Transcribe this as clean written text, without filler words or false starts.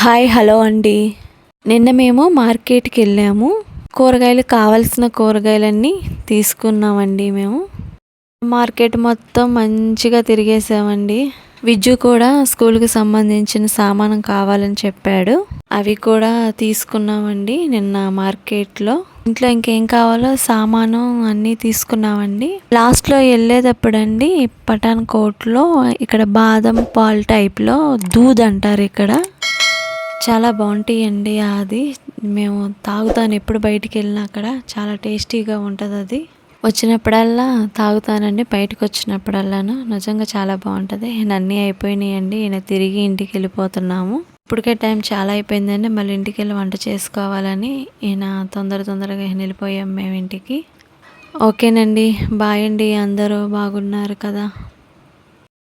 Hi hello అండి. నిన్న మేము మార్కెట్కి వెళ్ళాము. కూరగాయలు కావాల్సిన కూరగాయలన్నీ తీసుకున్నామండి. మేము మార్కెట్ మొత్తం మంచిగా తిరిగేసామండి. విజ్జు కూడా స్కూల్కి సంబంధించిన సామానం కావాలని చెప్పాడు. అవి కూడా తీసుకున్నామండి నిన్న మార్కెట్లో. ఇంట్లో ఇంకేం కావాలో సామాను అన్నీ తీసుకున్నామండి. లాస్ట్లో వెళ్ళేటప్పుడండి పఠాన్ కోట్లో ఇక్కడ బాదం పాలు టైప్లో దూద్ అంటారు. ఇక్కడ చాలా బాగుంటాయండి. అది మేము తాగుతాను ఎప్పుడు బయటికి వెళ్ళినా. అక్కడ చాలా టేస్టీగా ఉంటుంది. అది వచ్చినప్పుడల్లా తాగుతానండి. బయటకు వచ్చినప్పుడల్లాను నిజంగా చాలా బాగుంటుంది. అన్నీ అయిపోయినాయండి. ఈయన తిరిగి ఇంటికి వెళ్ళిపోతున్నాము. ఇప్పటికే టైం చాలా అయిపోయిందండి. మళ్ళీ ఇంటికి వెళ్ళి వంట చేసుకోవాలని ఈయన తొందరగా వెళ్ళిపోయాం మేము ఇంటికి. ఓకేనండి, బాయ్ అండి. అందరూ బాగున్నారు కదా.